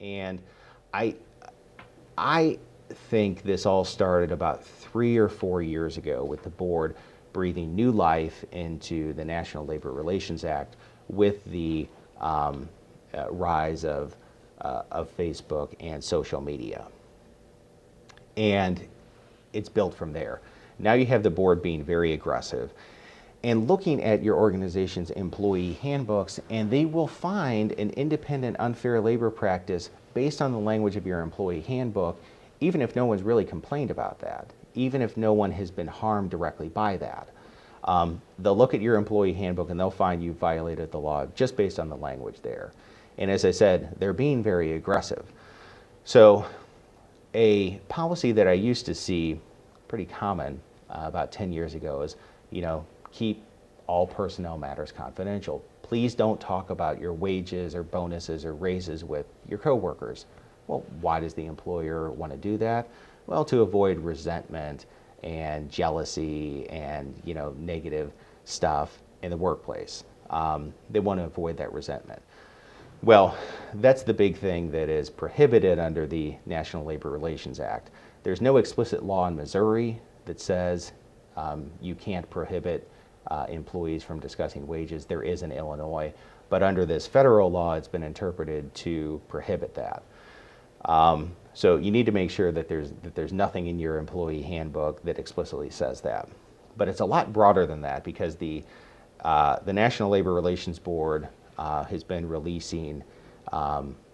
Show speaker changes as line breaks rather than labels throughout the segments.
And I, I think this all started about 3 or 4 years ago with the board breathing new life into the National Labor Relations Act with the rise of Facebook and social media. And it's built from there. Now you have the board being very aggressive and looking at your organization's employee handbooks, and they will find an independent unfair labor practice based on the language of your employee handbook, even if no one's really complained about that, even if no one has been harmed directly by that. They'll look at your employee handbook and they'll find you violated the law just based on the language there. And as I said, they're being very aggressive. So a policy that I used to see pretty common about 10 years ago is, keep all personnel matters confidential. Please don't talk about your wages or bonuses or raises with your coworkers. Well, why does the employer want to do that? Well, to avoid resentment and jealousy and negative stuff in the workplace. They want to avoid that resentment. Well, that's the big thing that is prohibited under the National Labor Relations Act. There's no explicit law in Missouri that says you can't prohibit employees from discussing wages. There is in Illinois, but under this federal law, it's been interpreted to prohibit that. So you need to make sure that there's nothing in your employee handbook that explicitly says that. But it's a lot broader than that because the National Labor Relations Board has been releasing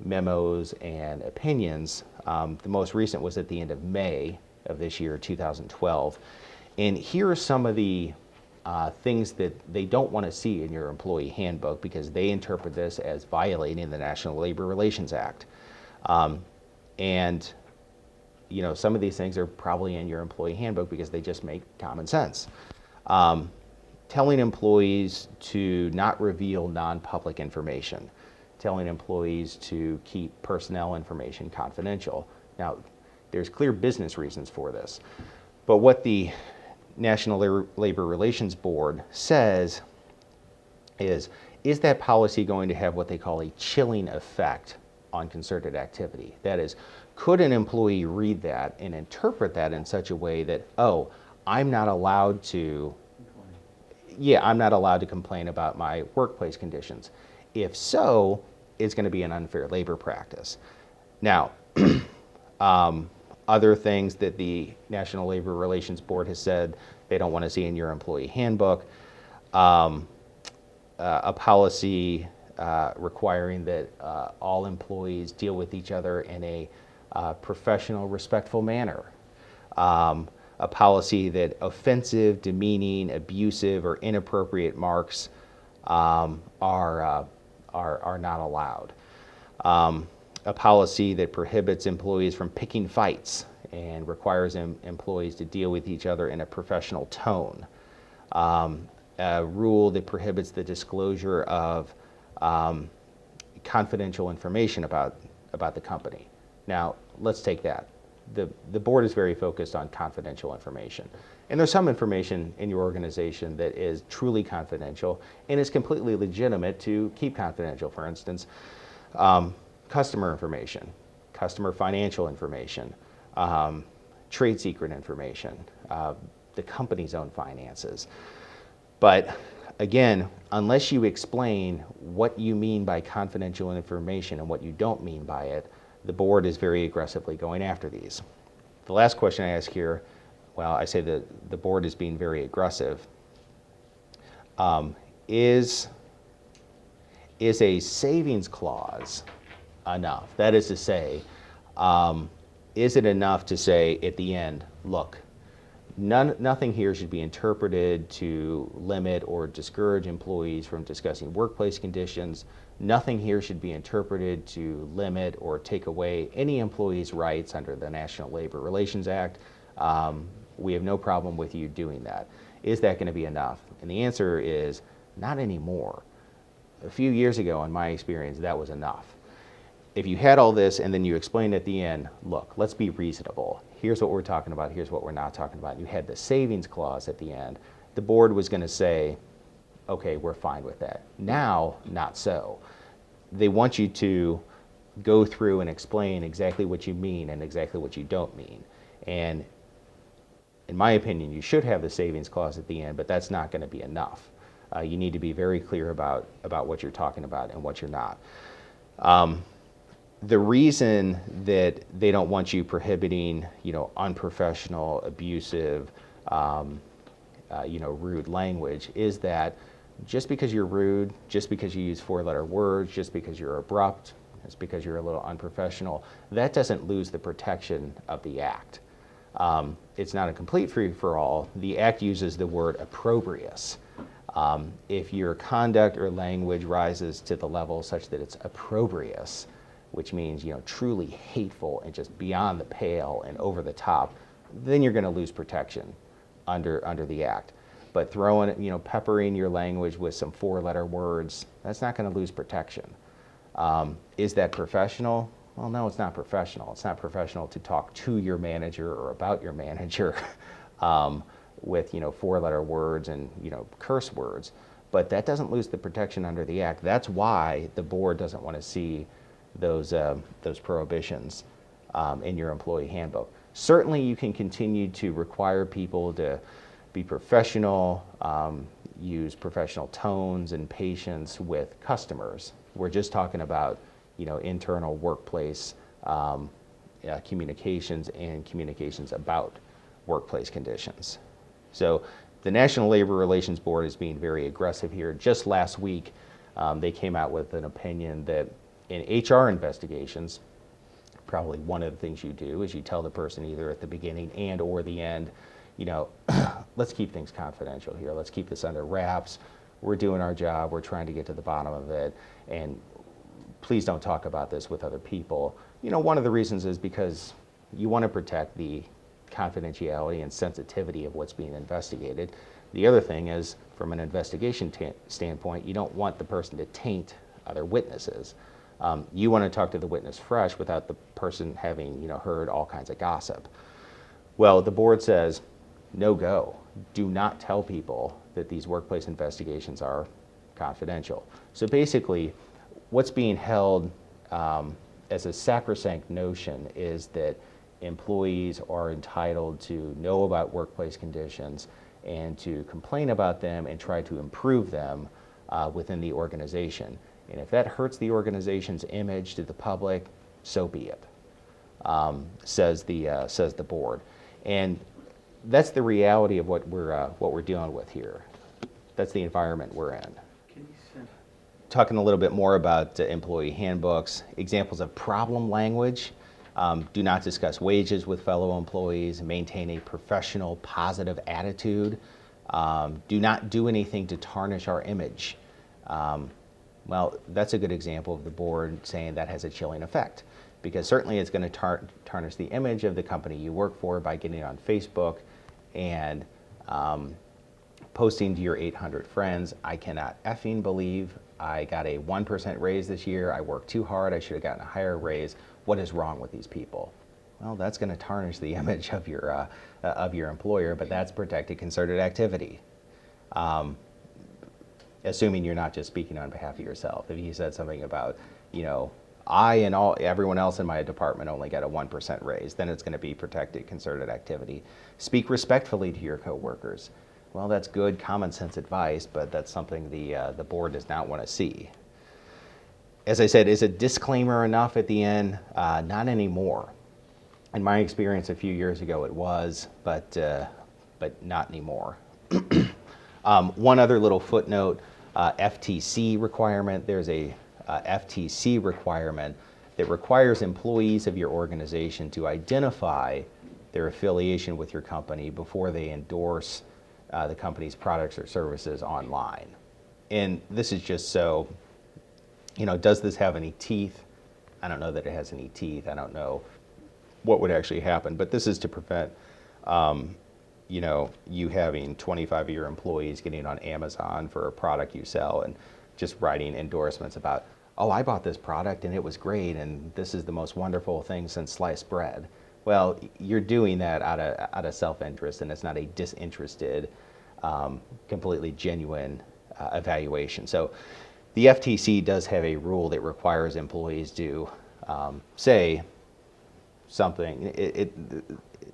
memos and opinions. The most recent was at the end of May of this year, 2012. And here are some of the things that they don't want to see in your employee handbook because they interpret this as violating the National Labor Relations Act. And some of these things are probably in your employee handbook because they just make common sense. Telling employees to not reveal non-public information, telling employees to keep personnel information confidential. Now, there's clear business reasons for this, but what the National Labor Relations Board says is that policy going to have what they call a chilling effect on concerted activity? That is, could an employee read that and interpret that in such a way that, I'm not allowed to complain about my workplace conditions? If so, it's going to be an unfair labor practice. Now, other things that the National Labor Relations Board has said they don't want to see in your employee handbook, a policy requiring that all employees deal with each other in a professional, respectful manner. A policy that offensive, demeaning, abusive, or inappropriate marks are not allowed. A policy that prohibits employees from picking fights and requires employees to deal with each other in a professional tone. A rule that prohibits the disclosure of confidential information about the company. Now, let's take that. The board is very focused on confidential information. And there's some information in your organization that is truly confidential and is completely legitimate to keep confidential. For instance, customer information, customer financial information, trade secret information, the company's own finances. But again, unless you explain what you mean by confidential information and what you don't mean by it, the board is very aggressively going after these. The last question I ask here, I say that the board is being very aggressive. Is a savings clause enough? That is to say, is it enough to say at the end, look, nothing here should be interpreted to limit or discourage employees from discussing workplace conditions. Nothing here should be interpreted to limit or take away any employee's rights under the National Labor Relations Act. We have no problem with you doing that. Is that going to be enough? And the answer is not anymore. A few years ago, in my experience, that was enough. If you had all this and then you explained at the end, look, let's be reasonable. Here's what we're talking about. Here's what we're not talking about. You had the savings clause at the end. The board was going to say, okay, we're fine with that. Now, not so. They want you to go through and explain exactly what you mean and exactly what you don't mean. And in my opinion, you should have the savings clause at the end, but that's not going to be enough. You need to be very clear about what you're talking about and what you're not. The reason that they don't want you prohibiting, unprofessional, abusive, rude language is that just because you're rude, just because you use four-letter words, just because you're abrupt, just because you're a little unprofessional, that doesn't lose the protection of the act. It's not a complete free-for-all. The act uses the word opprobrious. If your conduct or language rises to the level such that it's opprobrious, which means truly hateful and just beyond the pale and over the top, then you're going to lose protection under the act. But peppering your language with some four-letter words, that's not going to lose protection. Is that professional? Well, no, it's not professional. It's not professional to talk to your manager or about your manager with four-letter words and curse words. But that doesn't lose the protection under the act. That's why the board doesn't want to see those prohibitions in your employee handbook. Certainly, you can continue to require people to be professional, use professional tones and patience with customers. We're just talking about internal workplace communications and communications about workplace conditions. So the National Labor Relations Board is being very aggressive here. Just last week, they came out with an opinion that in HR investigations, probably one of the things you do is you tell the person either at the beginning and or the end, let's keep things confidential here. Let's keep this under wraps. We're doing our job. We're trying to get to the bottom of it. And please don't talk about this with other people. One of the reasons is because you want to protect the confidentiality and sensitivity of what's being investigated. The other thing is, from an investigation standpoint, you don't want the person to taint other witnesses. You want to talk to the witness fresh without the person having heard all kinds of gossip. Well, the board says, no go. Do not tell people that these workplace investigations are confidential. So basically, what's being held as a sacrosanct notion is that employees are entitled to know about workplace conditions and to complain about them and try to improve them within the organization. And if that hurts the organization's image to the public, so be it, says the board. And that's the reality of what we're dealing with here. That's the environment we're in. Talking a little bit more about employee handbooks, examples of problem language. Do not discuss wages with fellow employees. Maintain a professional, positive attitude. Do not do anything to tarnish our image. Well, that's a good example of the board saying that has a chilling effect, because certainly it's going to tarnish the image of the company you work for by getting on Facebook and posting to your 800 friends, I cannot effing believe I got a 1% raise this year. I worked too hard. I should have gotten a higher raise. What is wrong with these people? Well, that's going to tarnish the image of your employer, but that's protected concerted activity. Assuming you're not just speaking on behalf of yourself. If you said something about, I and everyone else in my department only got a 1% raise, then it's going to be protected concerted activity. Speak respectfully to your coworkers. Well, that's good common sense advice, but that's something the board does not want to see. As I said, is a disclaimer enough at the end? Not anymore. In my experience a few years ago, it was, but not anymore. One other little footnote, FTC requirement. There's a FTC requirement that requires employees of your organization to identify their affiliation with your company before they endorse the company's products or services online. And this is just so, does this have any teeth? I don't know that it has any teeth. I don't know what would actually happen, but this is to prevent you having 25 of your employees getting on Amazon for a product you sell and just writing endorsements about, oh, I bought this product and it was great and this is the most wonderful thing since sliced bread. Well, you're doing that out of self-interest, and it's not a disinterested, completely genuine evaluation. So the FTC does have a rule that requires employees to say something.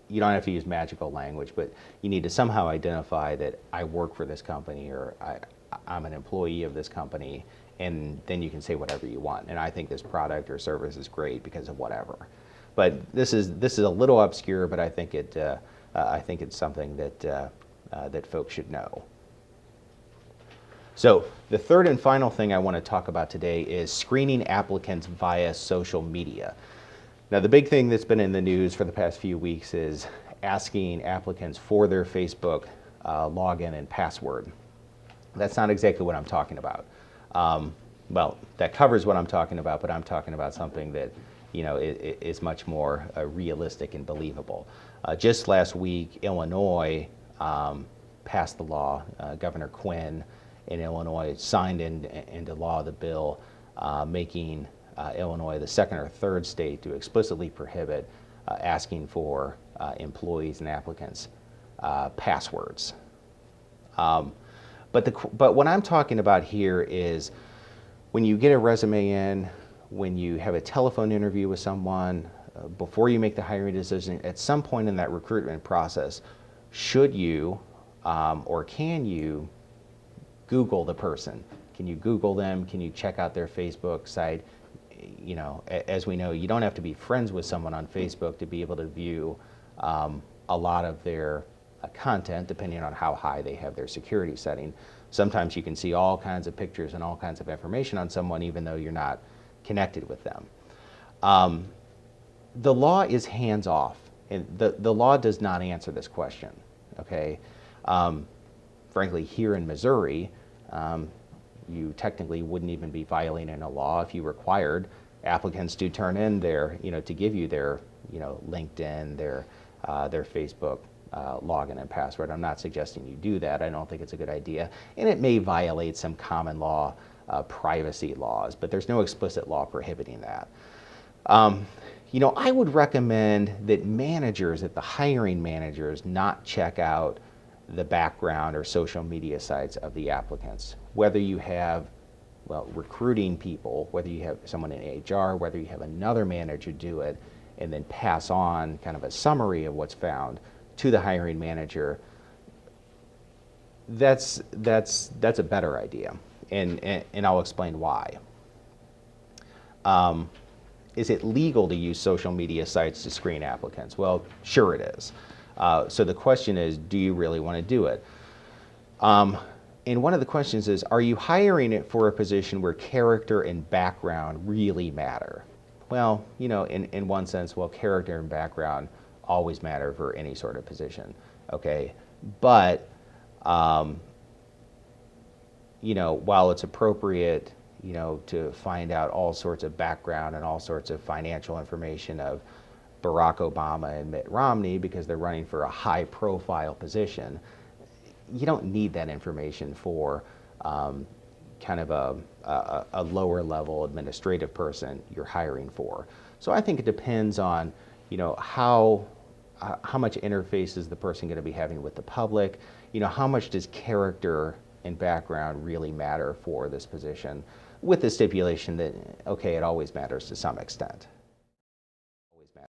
You don't have to use magical language, but you need to somehow identify that I work for this company, or I'm an employee of this company, and then you can say whatever you want. And I think this product or service is great because of whatever. But this is a little obscure, but I think it's something that folks should know. So the third and final thing I want to talk about today is screening applicants via social media. Now, the big thing that's been in the news for the past few weeks is asking applicants for their Facebook login and password. That's not exactly what I'm talking about. Well, that covers what I'm talking about, but I'm talking about something that is much more realistic and believable. Just last week, Illinois passed the law. Governor Quinn in Illinois signed into law the bill making Illinois the second or third state to explicitly prohibit asking for employees and applicants passwords. But what I'm talking about here is when you get a resume in, when you have a telephone interview with someone, before you make the hiring decision, at some point in that recruitment process, should you or can you Google the person? Can you Google them? Can you check out their Facebook site? As we know, you don't have to be friends with someone on Facebook to be able to view a lot of their content, depending on how high they have their security setting. Sometimes you can see all kinds of pictures and all kinds of information on someone, even though you're not connected with them. The law is hands-off, and the law does not answer this question, okay? Frankly, here in Missouri, you technically wouldn't even be violating a law if you required applicants to turn in their, to give you their, LinkedIn, their Facebook login and password. I'm not suggesting you do that. I don't think it's a good idea. And it may violate some common law privacy laws, but there's no explicit law prohibiting that. I would recommend that managers, that the hiring managers, not check out the background or social media sites of the applicants. Whether you have, recruiting people, whether you have someone in HR, whether you have another manager do it, and then pass on kind of a summary of what's found to the hiring manager, that's a better idea, and I'll explain why. Is it legal to use social media sites to screen applicants? Well, sure it is. So the question is, do you really want to do it? And one of the questions is, are you hiring it for a position where character and background really matter? Well, in one sense, character and background always matter for any sort of position, okay? But, while it's appropriate, to find out all sorts of background and all sorts of financial information of Barack Obama and Mitt Romney because they're running for a high-profile position, you don't need that information for kind of a lower-level administrative person you're hiring for. So I think it depends on, how much interface is the person going to be having with the public? How much does character and background really matter for this position? With the stipulation that, okay, it always matters to some extent.